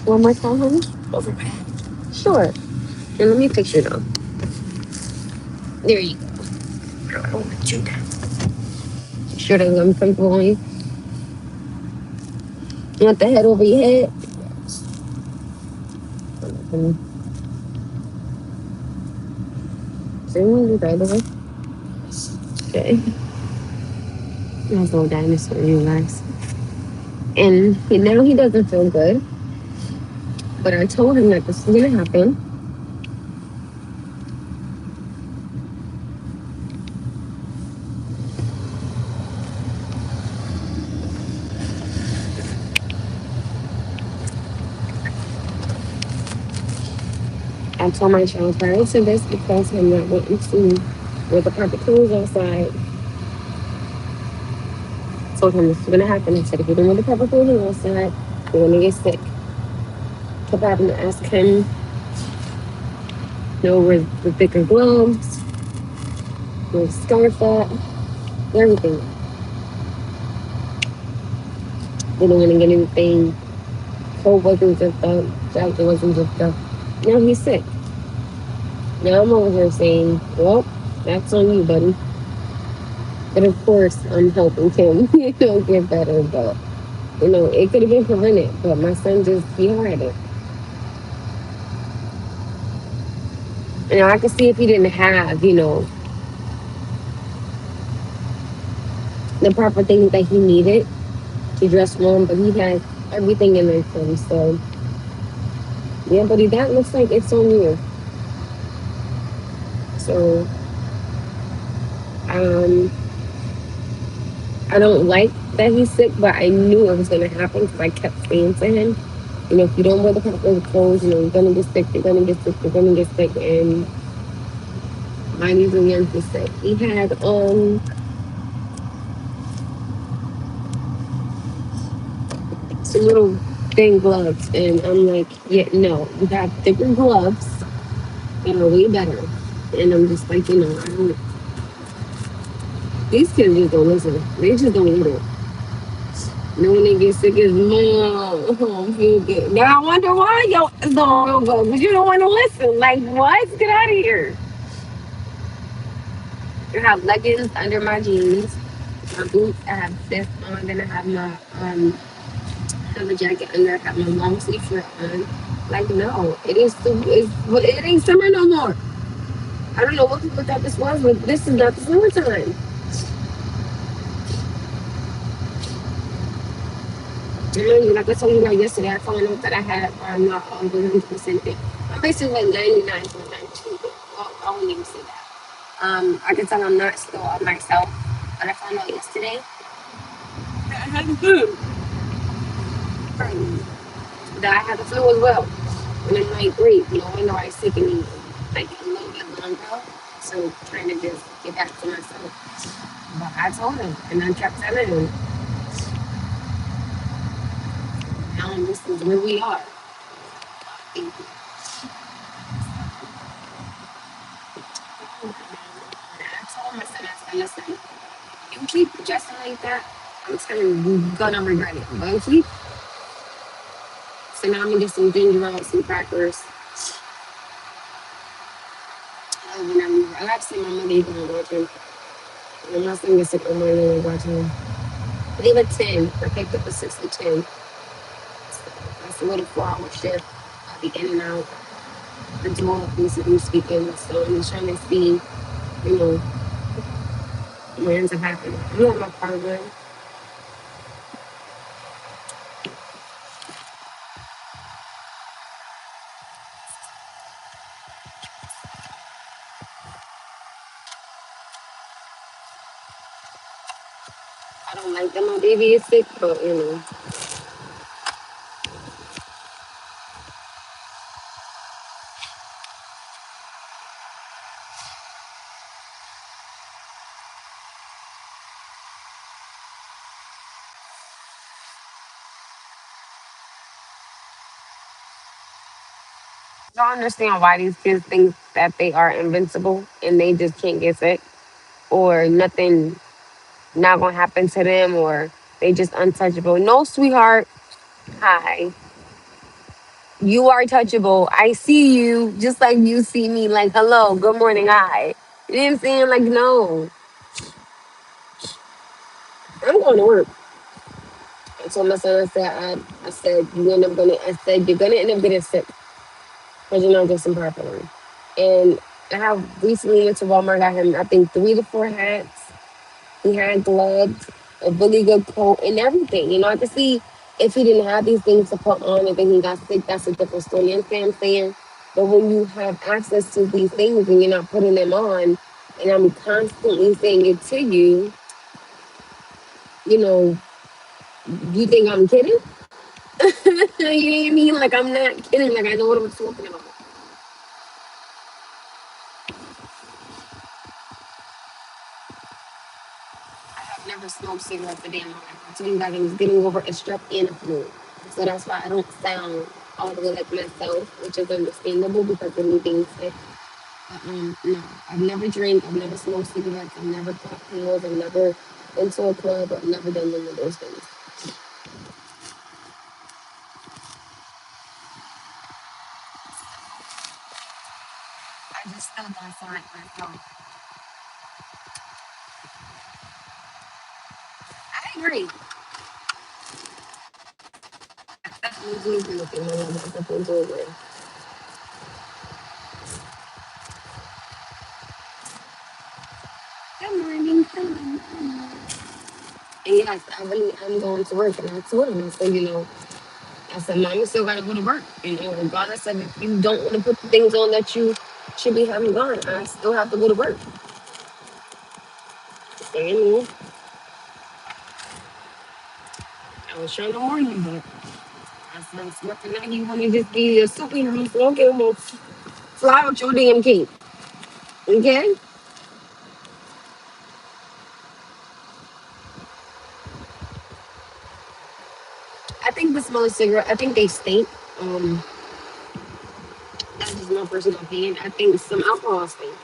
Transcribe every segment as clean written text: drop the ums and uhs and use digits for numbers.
One more time, honey. Overpack. Sure. And let me fix you though. There you go. Girl, I don't want to do that. Sure that's uncomfortable on you. You want the head over your head? So you want to do the other way? Okay. Nice little dinosaur, you guys. And now he doesn't feel good. But I told him that this is gonna happen. I told my child prior to this because I'm not wanting to wear the proper clothes outside. Told him this is gonna happen. I said if you don't wear the proper clothing outside, you're gonna get sick. Kept having to ask him, where the thicker gloves, where the scarf at, everything. Didn't want to get anything. Cold wasn't zipped up, jacket wasn't zipped up. Now he's sick. Now I'm over here saying, well, that's on you, buddy. But of course, I'm helping him, get better. But, it could have been prevented. But my son he had it. I could see if he didn't have, the proper things that he needed to dress warm, but he has everything in there for him. So, yeah, buddy, that looks like it's on you. So, I don't like that he's sick, but I knew it was going to happen because I kept saying to him, if you don't wear the proper clothes, you're going to get sick, you're going to get sick, you're going to get sick. And my little young sick. He had, some little thin gloves. And I'm like, yeah, no, you have thicker gloves that are way better. And I'm just like, I don't, these kids just don't listen. They just don't get it. When they get sick, it's mom, feel good. Now I wonder why yo is don't feel good, but you don't want to listen. Like what? Get out of here. I have leggings under my jeans, my boots. I have this on, then I have my have a jacket under. I have my long sleeve shirt on. Like no, it ain't summer no more. I don't know what people thought this was, but this is not the summertime. Like I told you about yesterday, I found out that I had not 100% fit. I'm basically like 99.92. Well, I wouldn't even say that. I can tell I'm not still on myself, but I found out yesterday that I had the flu. That I had the flu as well. And I'm like, great, no wonder I sickening like a little bit longer. So trying to just get back to myself. But I told him, and I kept telling him, now this is where we are. Thank you. I told my son, I said, listen, you keep dressing like that, I'm telling you, you're gonna regret it. But if you, so now I'm gonna get some ginger ale, some crackers. I like to see my mother even watching. I'm not saying it's sick on my little watching. Leave at 10. I picked up a 6 to 10. So that's a little 4-hour shift. I'll be in and out. The door needs to be speaking. So I'm just trying to see, what ends up happening. I'm not my partner. I don't like that my baby is sick, but I don't understand why these kids think that they are invincible and they just can't get sick or nothing not gonna happen to them or they just untouchable. No, sweetheart. Hi. You are touchable. I see you just like you see me. Like, hello, good morning, hi. You know what I'm saying? Like, no, I'm going to work. I told my son, I said, I said, you're gonna end up getting sick because you're not dressing properly. And I have recently went to Walmart, got him, I think, 3 to 4 hats. He had gloves, a really good coat, and everything. I could see if he didn't have these things to put on and then he got sick, that's a different story. You understand what I'm saying? But when you have access to these things and you're not putting them on, and I'm constantly saying it to you, you know, you think I'm kidding? You know what I mean? Like, I'm not kidding. Like, I know what I'm talking about. I've never smoked cigarettes a day in my life. I told you guys I was getting over a strep and a flu. So that's why I don't sound all the way like myself, which is understandable because of me being sick. But no, I've never drank, I've never smoked cigarettes, I've never popped pills, I've never been to a club, I've never done none of those things. I just still don't feel like myself. I agree. I definitely do agree with you, my love. I definitely do agree. Good morning, hello. And yes, I'm going to work, and I told him, I said, I said, Mom, you still gotta go to work. Regardless of if you don't want to put the things on that you should be having on, I still have to go to work. So, I was trying to warn you, but I said, it's nothing like you want to just be a superhero. So, okay, well, fly out your damn cape. Okay? I think the smell of cigarette, I think they stink. Um, that's just my personal opinion. I think some alcohol stink.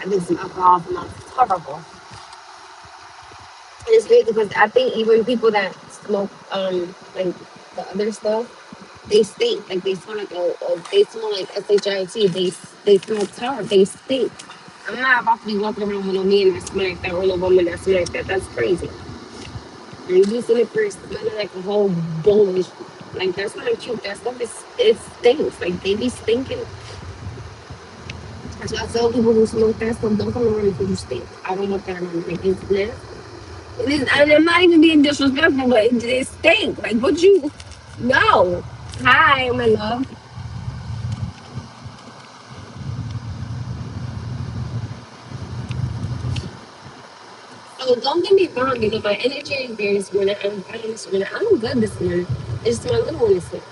I think some alcohol smells horrible. And it's crazy because I think even people that smoke, like the other stuff, they stink. Like they smell like they smell like shit. They smell terrible. They stink. I'm not about to be walking around with no man that smell like that or no woman that smell like that. That's crazy. And you just in it for smelling like a whole bullish. Like that's not cute. That stuff is it stinks. Like they be stinking. That's why I tell people who smoke that stuff, don't come around because you stink. I don't want that around me. Like it's nasty. It is, and I'm not even being disrespectful, but it stinks. Like what you no. Hi, my love. So don't get me wrong, my energy is there this morning. I'm fine this morning. I'm good this morning. It's just my little one is sick.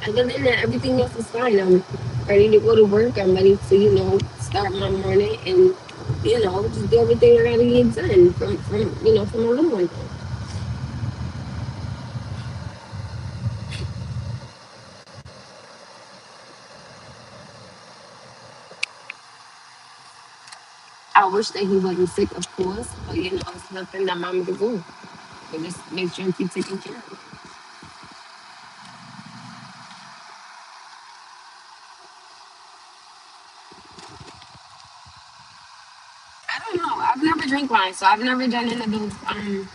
Other than that, everything else is fine. I'm ready to go to work. I'm ready to, start my morning and, just do everything I gotta get done from my little one. I wish that he wasn't sick, of course, but it's nothing that mama can do. But just make sure you keep taking care of him. I don't know. I've never drank wine, so I've never done any of those. I've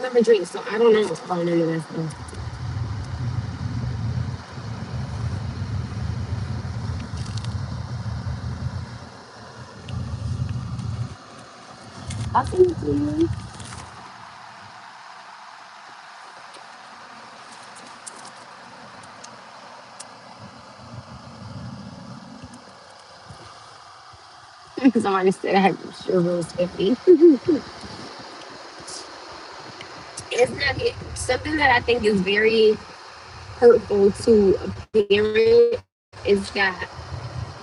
never drank, so I don't know about any of that stuff. I'll send it to you. Somebody said I sure was 50. It's not something that I think is very hurtful to a parent is that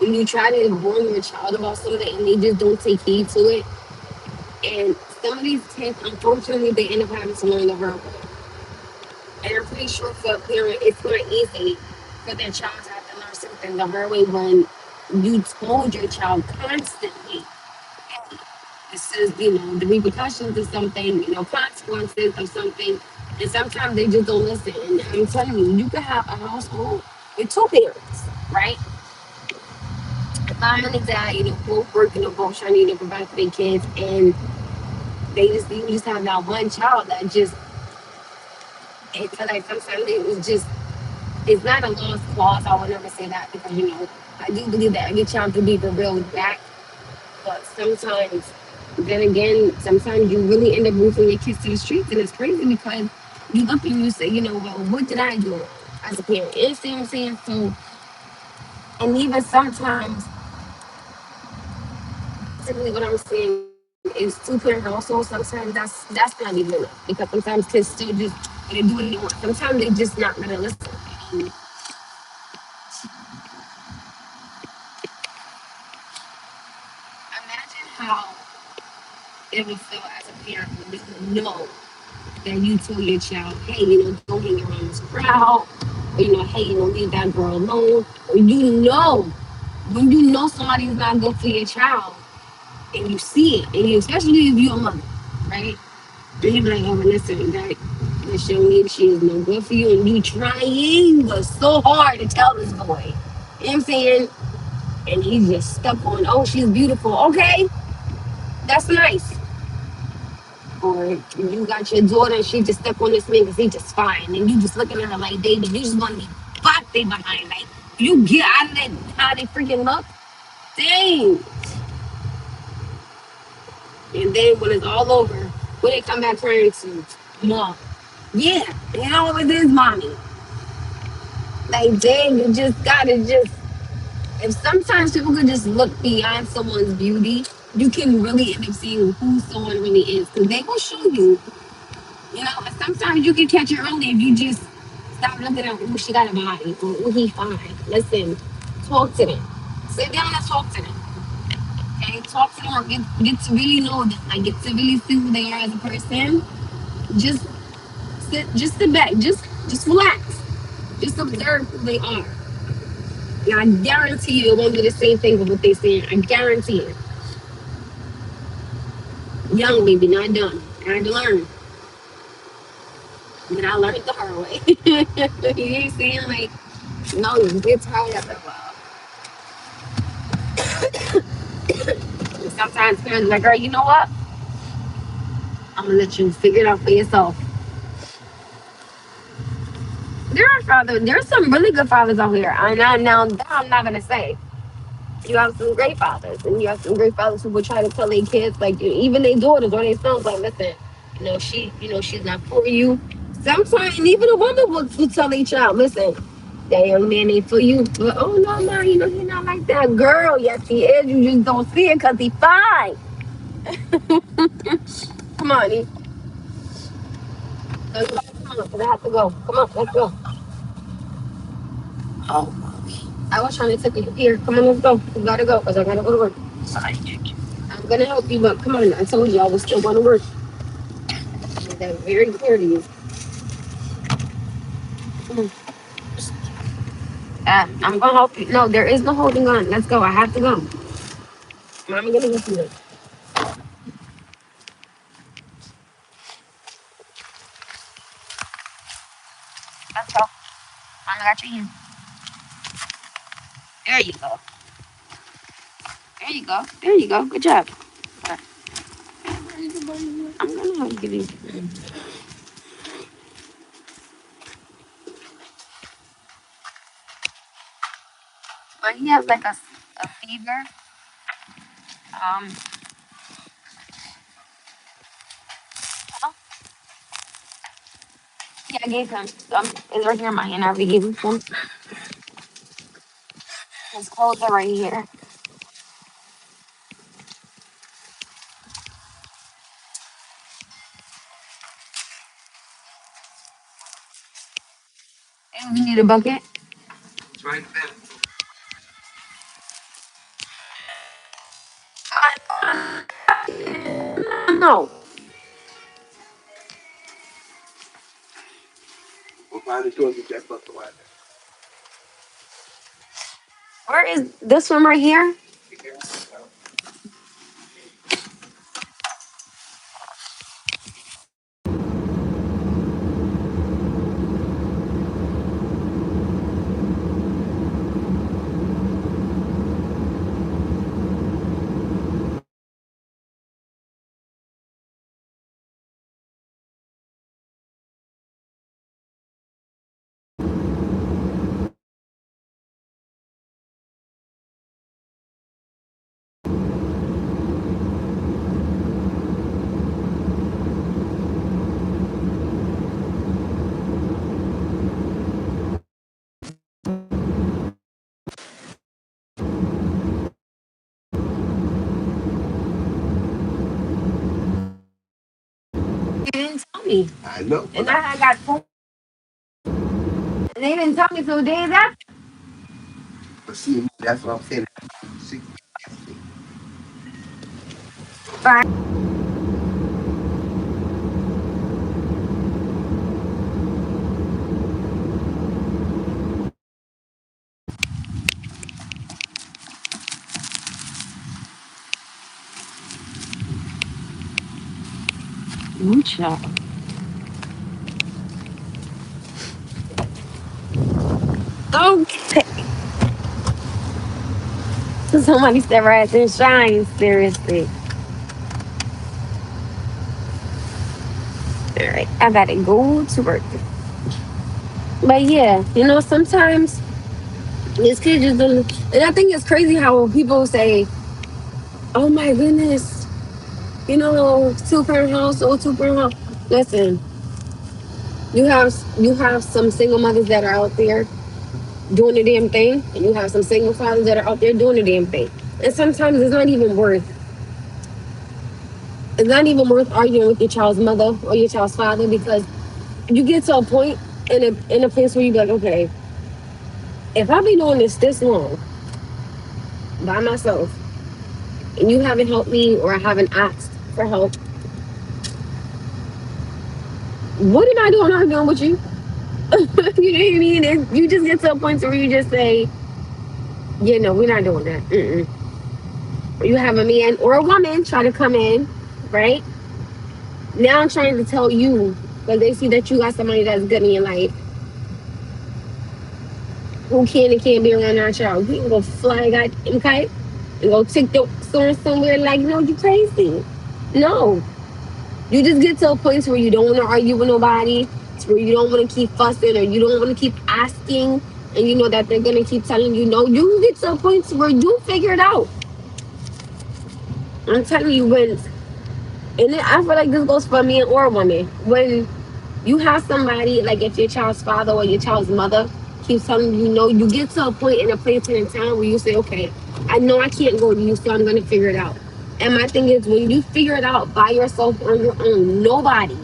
when you try to warn your child about something and they just don't take heed to it. And some of these kids, unfortunately, they end up having to learn the hard way. And I'm pretty sure for a parent, it's not easy for their child to have to learn something the hard way when you told your child constantly, This is, the repercussions of something, consequences of something. And sometimes they just don't listen. And I'm telling you, you could have a household with two parents, right? A mom and a dad, both working or both trying to, provide for their kids. And you just have that one child that just, it's like sometimes it's just, it's not a lost cause. I would never say that because, I do believe that every child can be revealed back. But sometimes, then again, sometimes you really end up moving your kids to the streets, and it's crazy because you look and you say, well, what did I do as a parent? You see what I'm saying? So, and even sometimes, typically what I'm saying is two-parent households. Sometimes that's not even enough because sometimes kids still just they do what they want. Sometimes they just not gonna listen. And imagine how it would feel as a parent when you know that you told your child, hey, don't hang around this crowd, or hey, leave that girl alone, or when you know somebody's not good for your child, and you see it, and especially if you're a mother, right? And you be like, oh, listen, that she is no good for you, and you trying so hard to tell this boy, you know what I'm saying? And he's just stuck on, oh, she's beautiful. Okay, that's nice. Or you got your daughter and she just stuck on this man because he just fine. And you just looking at her like, baby, you just want to be fucked they behind. Like, you get out of that, how they freaking look. Dang. And then when it's all over, when they come back praying to mom. Yeah, it always is mommy. Like, dang, you just gotta just, if sometimes people could just look beyond someone's beauty, you can really end up seeing who someone really is. Because they will show you. And sometimes you can catch it early if you just stop looking at, oh, she got a body, or oh, he fine. Listen, talk to them. Sit down and talk to them. Okay? Talk to them or get to really know them. Like, get to really see who they are as a person. Just sit back. Just relax. Just observe who they are. And I guarantee you it won't be the same thing with what they saying. I guarantee it. Young baby, not done. I had to learn. And I learned the hard way. You ain't saying like, no, you get tired of it. Sometimes parents are like, girl, you know what? I'm gonna let you figure it out for yourself. There's some really good fathers out here. Now that I'm not gonna say. You have some great fathers, and you have some great fathers who will try to tell their kids, like even their daughters or their sons, like, listen, she's not for you. Sometimes even a woman will tell their child, listen, that young man ain't for you. But oh no, no, he's not like that. Girl, yes he is. You just don't see it because he's fine. Come on, let's go. Come on, 'cause I have to go. Come on, let's go. Oh, I was trying to take you here. Come on, let's go. We gotta go because I gotta go to work. sorry. I'm gonna help you, but come on. I told you I was still going to work. I made that very clear to you. Come on. I'm gonna help you. No, there is no holding on. Let's go. I have to go. Mommy gonna get you. Let's go. Mama got your hand. There you go. There you go. There you go. Good job. I'm gonna help you. But he has like a fever. Um, oh, yeah, I gave him. It's right here in my hand. I already gave him some. His clothes are right here. And we need a bucket. It's right there. No. Where is this one right here? me. I know. And I got four. And they didn't tell me till days after. But see, that's what I'm saying. See, right. Mucha. Okay. Somebody said right there, shine, seriously. All right, I gotta go to work. But yeah, sometimes this kid just doesn't. And I think it's crazy how people say, oh my goodness, 2 parent house or 2 parent house. Listen, you have some single mothers that are out there doing the damn thing, and you have some single fathers that are out there doing the damn thing. And sometimes it's not even worth arguing with your child's mother or your child's father, because you get to a point in a place where you be like, okay, if I've been doing this long by myself, and you haven't helped me or I haven't asked for help, what am I doing arguing with you? You know what I mean? You just get to a point where you just say, yeah, no, we're not doing that. Mm-mm. You have a man or a woman try to come in, right? Now I'm trying to tell you, because they see that you got somebody that's good in your life, who can and can't be around our child. You can go fly that kite and go take the son somewhere like, no, you crazy. No. You just get to a point where you don't want to argue with nobody, where you don't want to keep fussing or you don't want to keep asking, and you know that they're going to keep telling you no. You get to a point where you figure it out. I'm telling you, and I feel like this goes for a man or a woman. When you have somebody, like if your child's father or your child's mother keeps telling you no, you get to a point in a place in a time where you say, okay, I know I can't go to you, so I'm going to figure it out. And my thing is, when you figure it out by yourself on your own, nobody,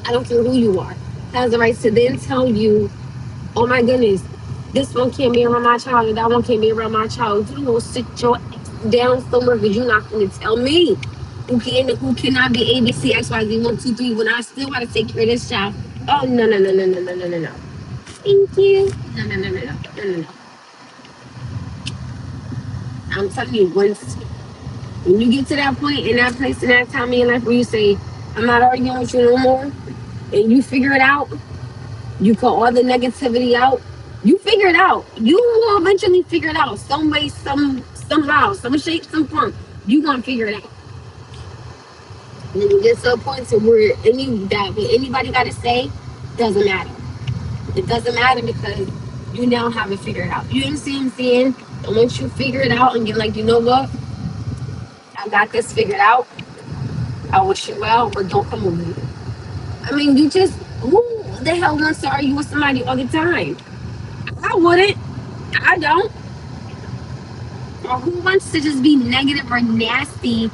I don't care who you are, has the right to then tell you, oh my goodness, this one can't be around my child and that one can't be around my child. You know, sit your ass down somewhere, because you're not going to tell me who can and who cannot be ABC, XYZ, 1, 2, 3, when I still got to take care of this child. Oh, no, no, no, no, no, no, no, no, no. Thank you. No, no, no, no, no, no, no, no. I'm telling you, when you get to that point in that place in that time in your life where you say, I'm not arguing with you no more, and you figure it out, you cut all the negativity out, you figure it out. You will eventually figure it out. Some way, somehow, some shape, some form. You gonna figure it out. And then you get to a point to where what anybody gotta say doesn't matter. It doesn't matter because you now have it figured out. You understand what I'm saying? And once you figure it out and you're like, you know what? I got this figured out. I wish you well, but don't come over here. I mean, who the hell wants to argue with somebody all the time? I wouldn't. I don't. Or who wants to just be negative or nasty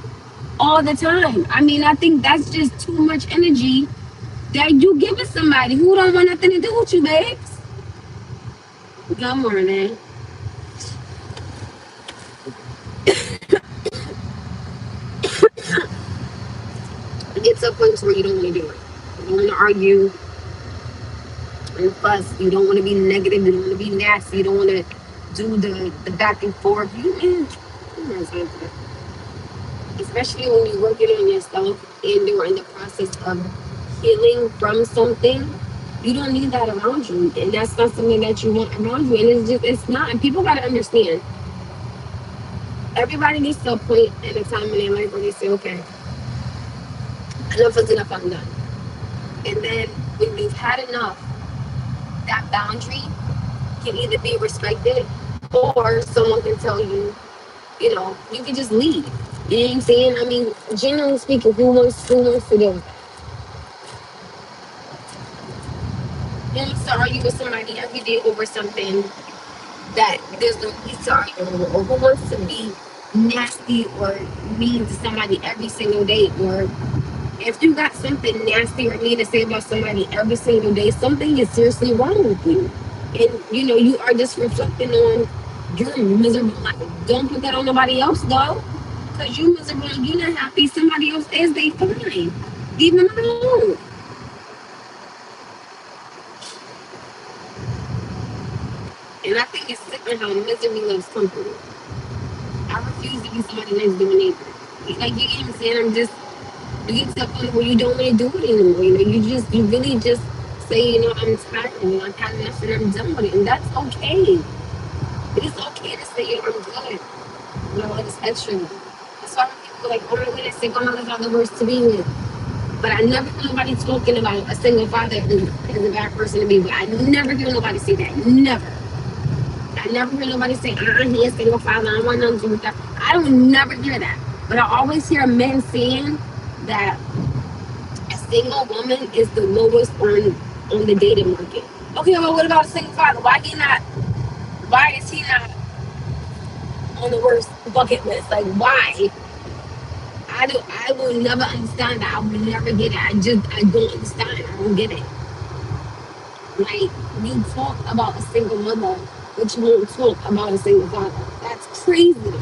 all the time? I mean, I think that's just too much energy that you giving somebody who don't want nothing to do with you, babes. Good morning. Get to a point where you don't want to do it. You don't want to argue and fuss. You don't want to be negative. You don't want to be nasty. You don't want to do the back and forth. Especially when you're working on yourself and you're in the process of healing from something. You don't need that around you, and that's not something that you want around you. And it's not. And people gotta understand. Everybody needs to a point in a time in their life where they say, okay, enough is enough. I'm done. And then when you've had enough, that boundary can either be respected or someone can tell you, you can just leave. You know what I'm saying? I mean, generally speaking, who wants to do? Who wants to argue with somebody every day over something that there's no need to argue over? Or who wants to be nasty or mean to somebody every single day? Or, If you got something nasty or mean to say about somebody every single day, something is seriously wrong with you. And you are just reflecting on your miserable life. Don't put that on nobody else though. Cause you miserable and you're not happy, somebody else is, they fine. Leave them alone. And I think it's sick how misery loves company. I refuse to be somebody next door neighbor. Like you get me saying, you get to the point where you don't want to do it anymore. You really just say, I'm tired and I've had enough and I'm done with it. And that's okay. It is okay to say, I'm good. It's extra. That's why when people are like, oh my goodness, single mothers are the worst to be with. But I never hear nobody talking about a single father is a bad person to be with. I never hear nobody say that. Never. I never hear nobody say, he is single father. I don't want nothing to do with that. I don't never hear that. But I always hear men saying that a single woman is the lowest on the dating market. Okay, well, what about a single father? Why is he not on the worst bucket list? Like, why? I will never understand that. I will never get it. I don't understand. I don't get it. Like, you talk about a single mother, but you won't talk about a single father. That's crazy to me.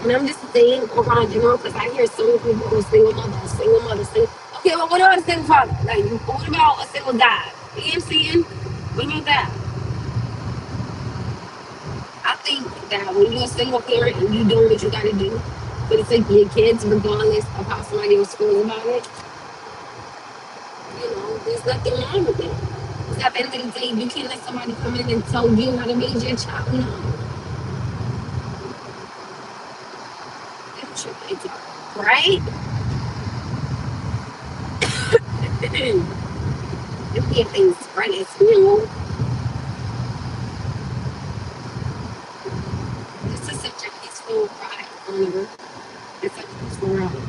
And I'm just saying around general because I hear so many people who single mother, single. Okay, well, what about a single father? Like, what about a single dad? You know what I'm saying? What about that? I think that when you're a single parent and you doing what you gotta do for the sake of your kids, regardless of how somebody else feels about it, there's nothing wrong with it. Because at the end of the day, you can't let somebody come in and tell you how to raise your child. No. That's your kids, right? If you things right, this is such a peaceful ride, Oliver. It's such a peaceful ride.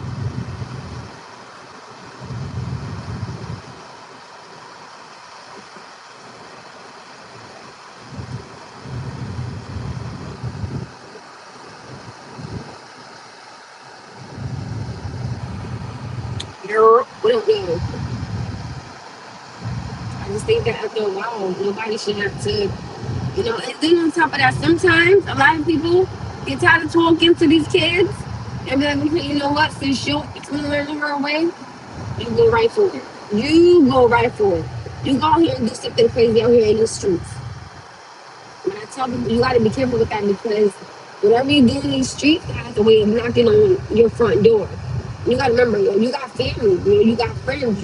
We don't know. I just think that after a while, nobody should have to, and then on top of that, sometimes a lot of people get tired of talking to these kids and be like, okay, you know what, since you're learning her way, you go right for it. You go right for it. You go out here and do something crazy out here in the streets. And I tell people, you got to be careful with that because whatever you do in these streets has a way of knocking on your front door. You got to remember, you got family, you got friends,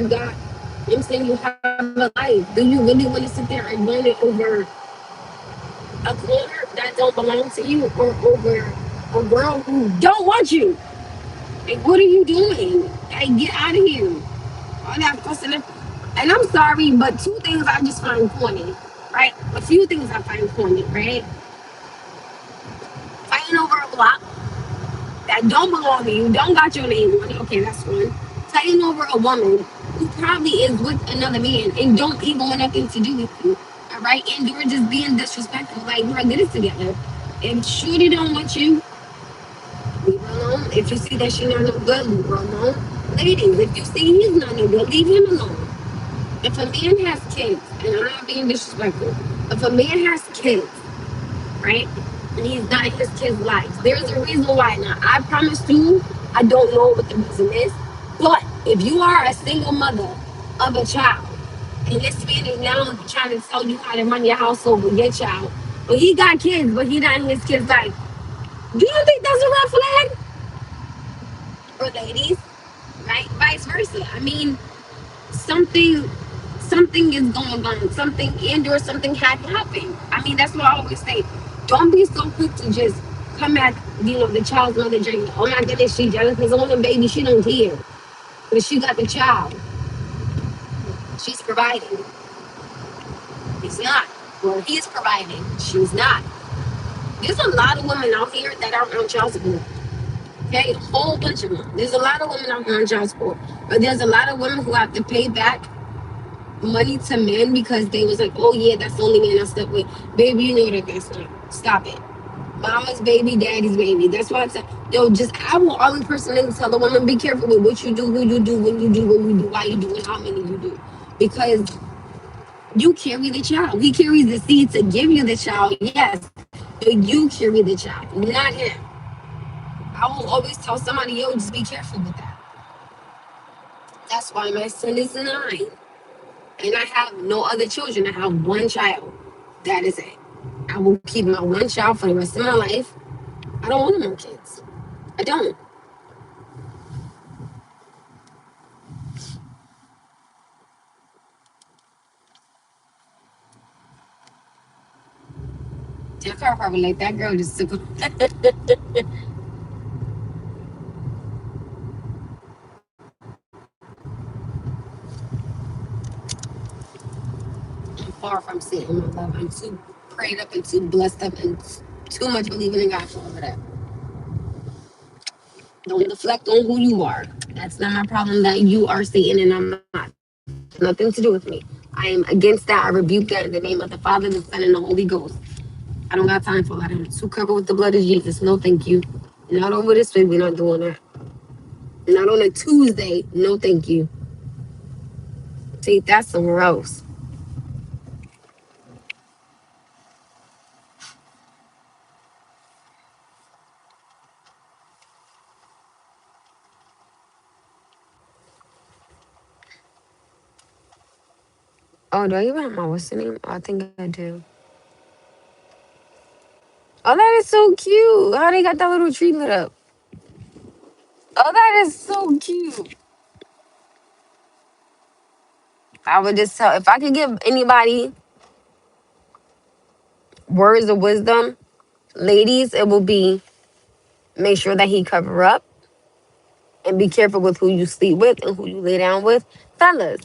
I'm saying you have a life. Do you really want to sit there and run it over a corner that don't belong to you or over a girl who don't want you? Like, what are you doing? Like, get out of here. All that fussing. And I'm sorry, but two things I just find corny, right? A few things I find corny, right? Fighting over a block that don't belong to you, don't got your name on it. Okay, that's one. Fighting over a woman who probably is with another man and don't even want nothing to do with you. All right, and you're just being disrespectful. Like, bro, get it together. If Shorty don't want you, leave her alone. If you see that she's not no good, leave her alone. Ladies, if you see he's not no good, leave him alone. If a man has kids, and I'm not being disrespectful, if a man has kids, right, and he's not in his kids' lives, there's a reason why. Now, I promise you, I don't know what the reason is, but if you are a single mother of a child, and this man is now trying to tell you how to run your household with your child, but he got kids, but he not in his kids' life, do you think that's a red flag? Or ladies, right? Vice versa. I mean, something something is going on, something and or something had happened. I mean, that's what I always say. Don't be so quick to just come at the child's mother journey. Oh my goodness, she jealous because on the baby she don't care, but she got the child. She's providing. He's not. Well, he's providing. She's not. There's a lot of women out here that are on child support. Okay, a whole bunch of them. There's a lot of women out here on child support, but there's a lot of women who have to pay back money to men because they was like, oh yeah, that's the only man I slept with. Baby, you know that that's not. Stop it. Mama's baby, daddy's baby. That's why I said, yo, just I will always personally tell a woman, be careful with what you do, who you do, when you do, what you do, why you do, and how many you do. Because you carry the child. He carries the seed to give you the child, yes. But you carry the child, not him. I will always tell somebody, yo, just be careful with that. That's why my son is 9. And I have no other children. I have one child. That is it. I will keep my one child for the rest of my life. I don't want no more kids. I don't. I felt probably like that girl just took I'm far from seeing my love. I'm too prayed up and too blessed up and too much believing in God for all of that. Don't deflect on who you are. That's not my problem that you are Satan and I'm not. Nothing to do with me. I am against that. I rebuke that in the name of the Father, the Son, and the Holy Ghost. I don't got time for that. I'm too covered with the blood of Jesus. No, thank you. Not over this way. We're not doing that. Not on a Tuesday. No, thank you. Take that somewhere else. Oh, do I even have my what's the name? I think I do. Oh, that is so cute. How they got that little tree lit up? Oh, that is so cute. I would just tell if I could give anybody words of wisdom, ladies, it will be make sure that he cover up and be careful with who you sleep with and who you lay down with. Fellas,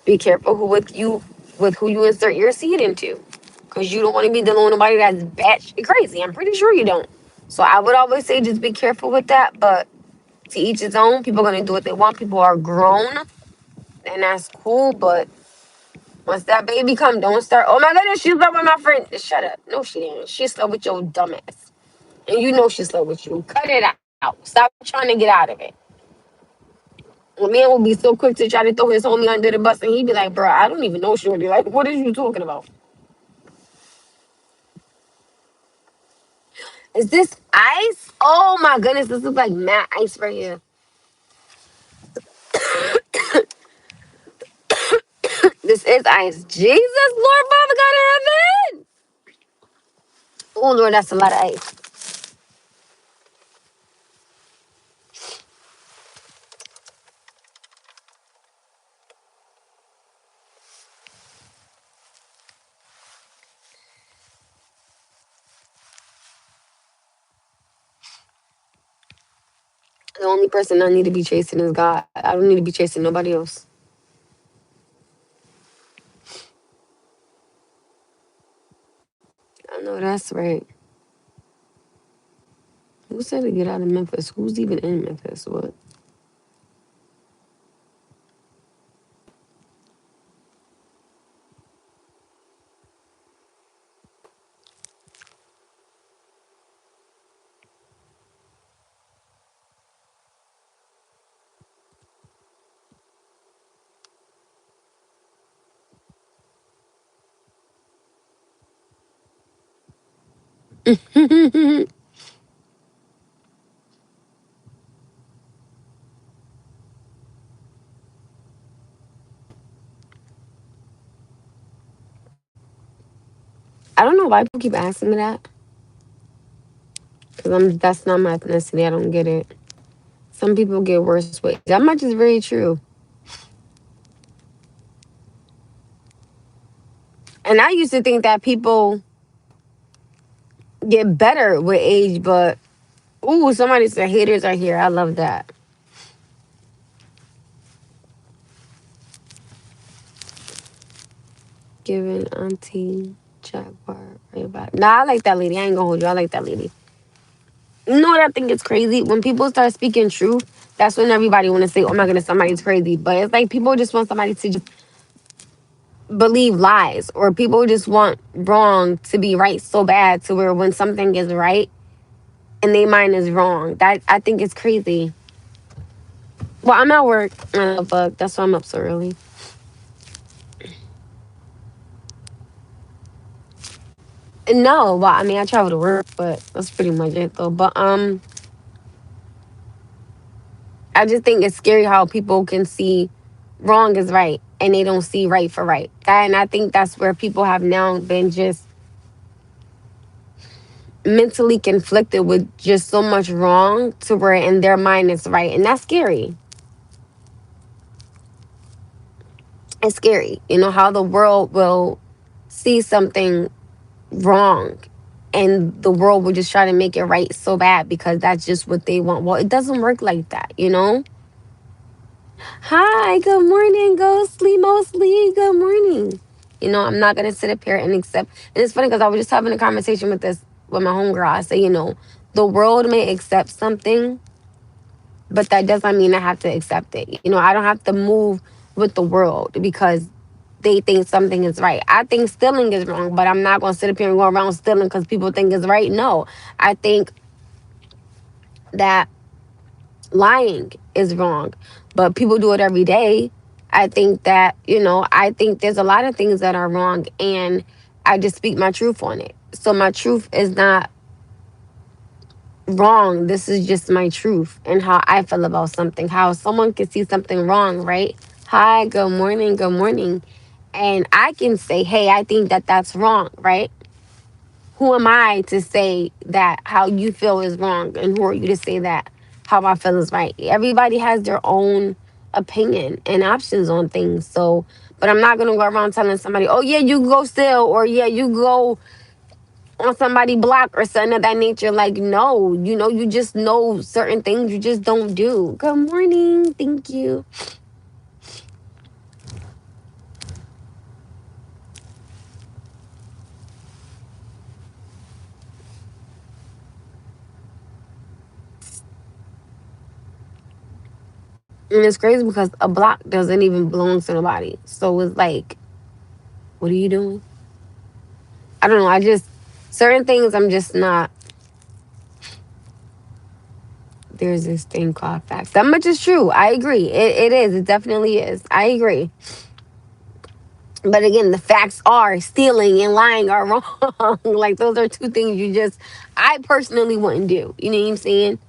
be careful with who you insert your seed into. Cause you don't want to be dealing with nobody that's batshit crazy. I'm pretty sure you don't. So I would always say just be careful with that. But to each his own. People are gonna do what they want. People are grown, and that's cool. But once that baby come, don't start. Oh my goodness, she slept with my friend. Just shut up. No, she didn't. She slept with your dumb ass, and you know she slept with you. Cut it out. Stop trying to get out of it. A man will be so quick to try to throw his homie under the bus, and he'd be like, "Bro, I don't even know Shorty. Like, what are you talking about? Is this ice? Oh my goodness, this looks like matte ice right here. This is ice. Jesus, Lord, Father God in heaven. Oh Lord, that's a lot of ice. The only person I need to be chasing is God. I don't need to be chasing nobody else. I know that's right. Who said to get out of Memphis? Who's even in Memphis? What? I don't know why people keep asking me that. Because that's not my ethnicity. I don't get it. Some people get worse ways. That much is very true. And I used to think that people get better with age, but ooh, somebody said haters are here. I love that. Giving Auntie Jaguar right back. Nah, I like that lady. I ain't gonna hold you. I like that lady. You know what I think is crazy? When people start speaking truth, that's when everybody want to say, "Oh my goodness, somebody's crazy." But it's like people just want somebody to just believe lies, or people just want wrong to be right so bad to where when something is right and their mind is wrong. That I think is crazy. Well, I'm at work, but that's why I'm up so early. No, well, I mean, I travel to work, but that's pretty much it though. But I just think it's scary how people can see wrong is right and they don't see right for right. And I think that's where people have now been just mentally conflicted with just so much wrong to where in their mind it's right. And that's scary. It's scary. You know, how the world will see something wrong and the world will just try to make it right so bad because that's just what they want. Well, it doesn't work like that, you know? Hi, good morning, Ghostly Mostly. Good morning. You know, I'm not gonna sit up here and accept. And it's funny because I was just having a conversation with my homegirl. I say, you know, the world may accept something, but that doesn't mean I have to accept it. You know, I don't have to move with the world because they think something is right. I think stealing is wrong, but I'm not gonna sit up here and go around stealing because people think it's right. No, I think that lying is wrong, but people do it every day. I think that, you know, I think there's a lot of things that are wrong, and I just speak my truth on it. So my truth is not wrong. This is just my truth and how I feel about something, how someone can see something wrong, right? Hi, good morning, good morning. And I can say, hey, I think that that's wrong, right? Who am I to say that how you feel is wrong? And who are you to say that how I feel is right? Everybody has their own opinion and options on things. So, but I'm not going to go around telling somebody, oh, yeah, you go steal, or yeah, you go on somebody block or something of that nature. Like, no, you know, you just know certain things you just don't do. Good morning. Thank you. And it's crazy because a block doesn't even belong to nobody. So it's like, what are you doing? I don't know. I just, certain things I'm just not. There's this thing called facts. That much is true. I agree. It is. It definitely is. I agree. But again, the facts are stealing and lying are wrong. Like, those are two things you just, I personally wouldn't do. You know what I'm saying?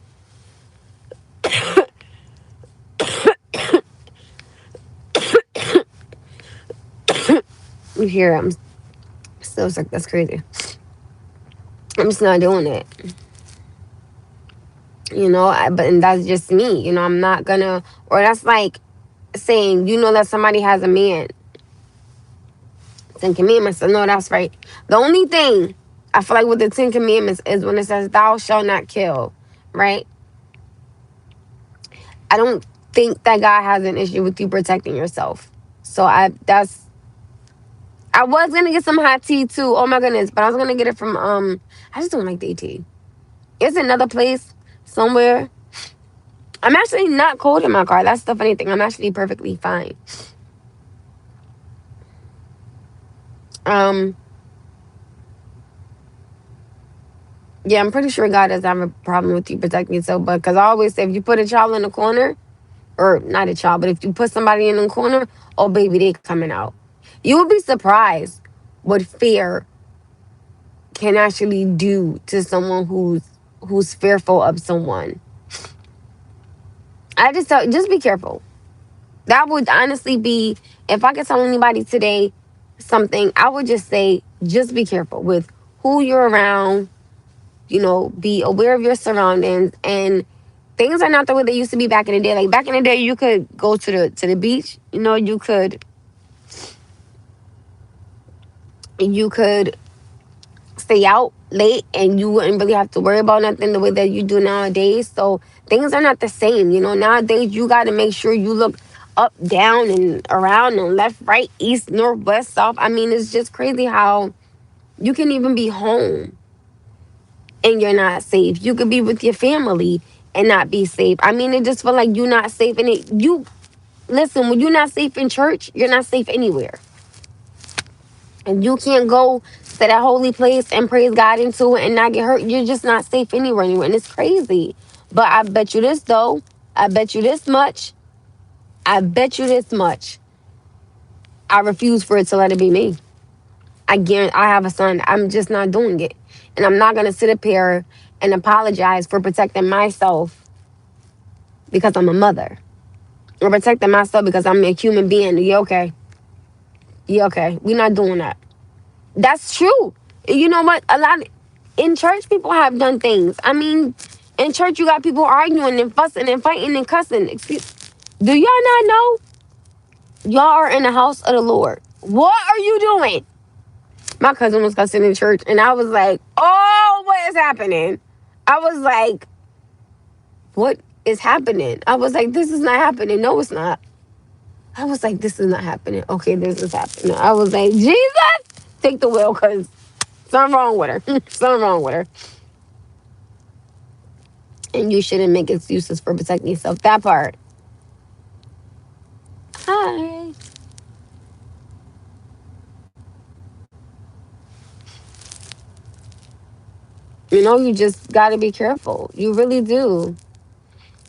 You hear I'm still sick. That's crazy. I'm just not doing it. You know, but and that's just me. You know, I'm not gonna, or that's like saying, you know, that somebody has a man. Ten Commandments. I know that's right. The only thing I feel like with the Ten Commandments is when it says, thou shalt not kill, right? I don't think that God has an issue with you protecting yourself. So I was gonna get some hot tea too. Oh my goodness, but I was gonna get it from I just don't like the tea. It's another place somewhere. I'm actually not cold in my car. That's the funny thing. I'm actually perfectly fine. Um yeah, I'm pretty sure God doesn't have a problem with you protecting yourself, but because I always say if you put a child in the corner, or not a child, but if you put somebody in the corner, oh baby, they coming out. You will be surprised what fear can actually do to someone who's fearful of someone. I just tell, just be careful. That would honestly be, if I could tell anybody today something, I would just say just be careful with who you're around. You know, be aware of your surroundings, and things are not the way they used to be back in the day. Like back in the day, you could go to the beach. You know, you could stay out late and you wouldn't really have to worry about nothing the way that you do nowadays. So things are not the same. You know, nowadays you got to make sure you look up, down, and around, and left, right, east, north, west, south. I mean, it's just crazy how you can even be home and you're not safe. You could be with your family and not be safe. I mean, it just feel like you're not safe. And you listen, when you're not safe in church, you're not safe anywhere. And you can't go to that holy place and praise God into it and not get hurt. You're just not safe anywhere. And it's crazy. But I bet you this, though. I bet you this much. I bet you this much. I refuse for it to let it be me. I guarantee I have a son. I'm just not doing it. And I'm not going to sit up here and apologize for protecting myself because I'm a mother. Or protecting myself because I'm a human being. You okay? You okay? We're not doing that. That's true. You know what? A lot in church, people have done things. I mean, in church, you got people arguing and fussing and fighting and cussing. Do y'all not know? Y'all are in the house of the Lord. What are you doing? My cousin was cussing in church, and I was like, "Oh, what is happening?" I was like, "What is happening?" I was like, "This is not happening. No, it's not." I was like, "This is not happening." Okay, this is happening. I was like, "Jesus, take the wheel, cause something wrong with her. Something wrong with her." And you shouldn't make excuses for protecting yourself. That part. Hi. You know, you just got to be careful. You really do.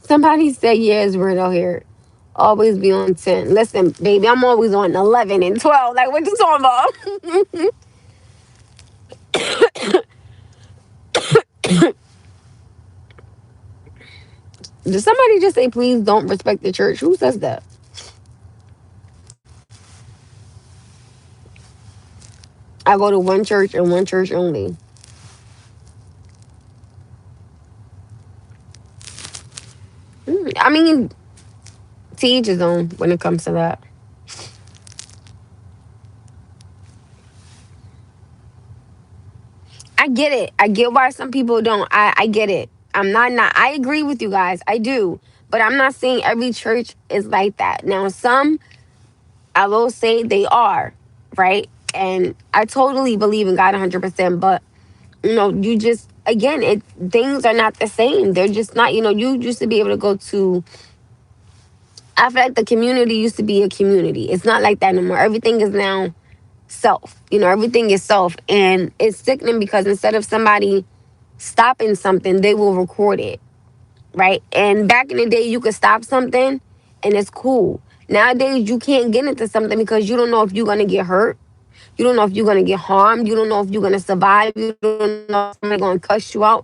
Somebody said, yeah, it's weird out here. Always be on 10. Listen, baby, I'm always on 11 and 12. Like, what you talking about? Did somebody just say, please don't respect the church? Who says that? I go to one church and one church only. I mean, to each his own when it comes to that. I get it. I get why some people don't. I get it. I'm not. I agree with you guys. I do. But I'm not saying every church is like that. Now, some, I will say they are, right? And I totally believe in God 100%. But, you just, again, things are not the same. They're just not, you used to be able to go to, I feel like the community used to be a community. It's not like that anymore. Everything is now self. Everything is self. And it's sickening because instead of somebody stopping something, they will record it, right? And back in the day, you could stop something and it's cool. Nowadays, you can't get into something because you don't know if you're going to get hurt. You don't know if you're going to get harmed. You don't know if you're going to survive. You don't know if somebody's going to cuss you out.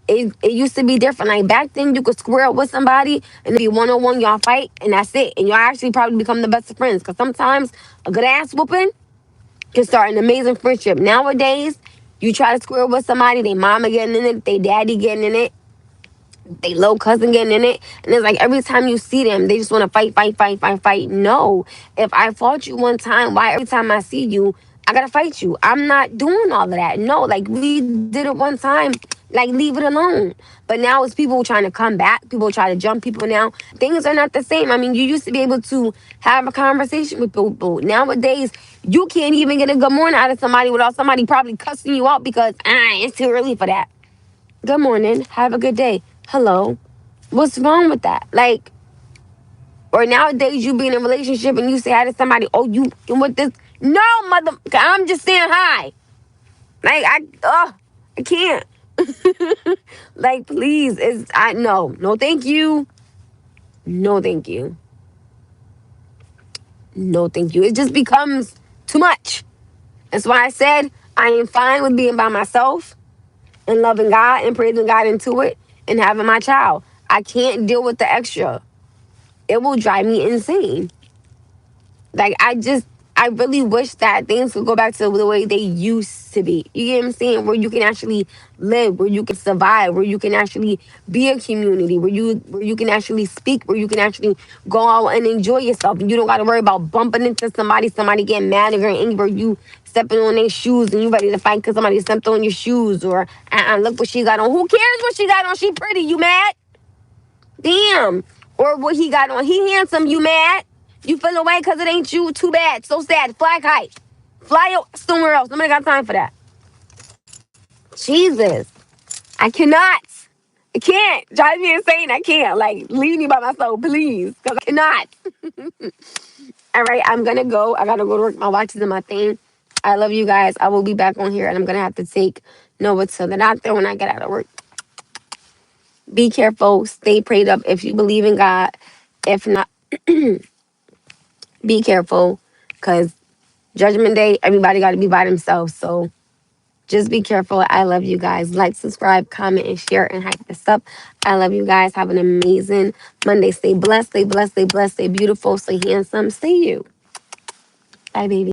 It used to be different. Like back then, you could square up with somebody and be one-on-one, y'all fight, and that's it. And y'all actually probably become the best of friends. Because sometimes a good ass whooping can start an amazing friendship. Nowadays, you try to square with somebody, they mama getting in it, they daddy getting in it, they little cousin getting in it. And it's like every time you see them, they just want to fight, fight, fight, fight, fight. No. If I fought you one time, why every time I see you, I gotta fight you? I'm not doing all of that. No, like we did it one time. Like leave it alone. But now it's people trying to come back. People try to jump people now. Things are not the same. I mean, you used to be able to have a conversation with people. Nowadays, you can't even get a good morning out of somebody without somebody probably cussing you out because it's too early for that. Good morning. Have a good day. Hello. What's wrong with that? Like, or nowadays you be in a relationship and you say hi to somebody, oh, you with this? No, mother, I'm just saying hi. Like, I can't. Like, please, no, thank you. No, thank you. No, thank you. It just becomes too much. That's why I said I am fine with being by myself and loving God and praising God into it and having my child. I can't deal with the extra. It will drive me insane. Like I really wish that things could go back to the way they used to be. You get what I'm saying? Where you can actually live, where you can survive, where you can actually be a community, where you can actually speak, where you can actually go out and enjoy yourself. And you don't gotta worry about bumping into somebody getting mad or very angry, or you stepping on their shoes and you ready to fight because somebody stepped on your shoes, or look what she got on. Who cares what she got on? She pretty, you mad? Damn. Or what he got on. He handsome, you mad? You feel away because it ain't you? Too bad. So sad. Fly kite. Fly somewhere else. Nobody got time for that. Jesus. I cannot. I can't. Drive me insane. I can't. Like, leave me by myself, please. Because I cannot. All right, I'm going to go. I got to go to work. My watch is in my thing. I love you guys. I will be back on here, and I'm going to have to take Noah to the doctor when I get out of work. Be careful. Stay prayed up if you believe in God. If not, be careful, because Judgment Day, everybody got to be by themselves. So just be careful. I love you guys. Like, subscribe, comment, and share, and hype this up. I love you guys. Have an amazing Monday. Stay blessed, stay blessed, stay blessed, stay beautiful, stay handsome, stay you. Bye, baby.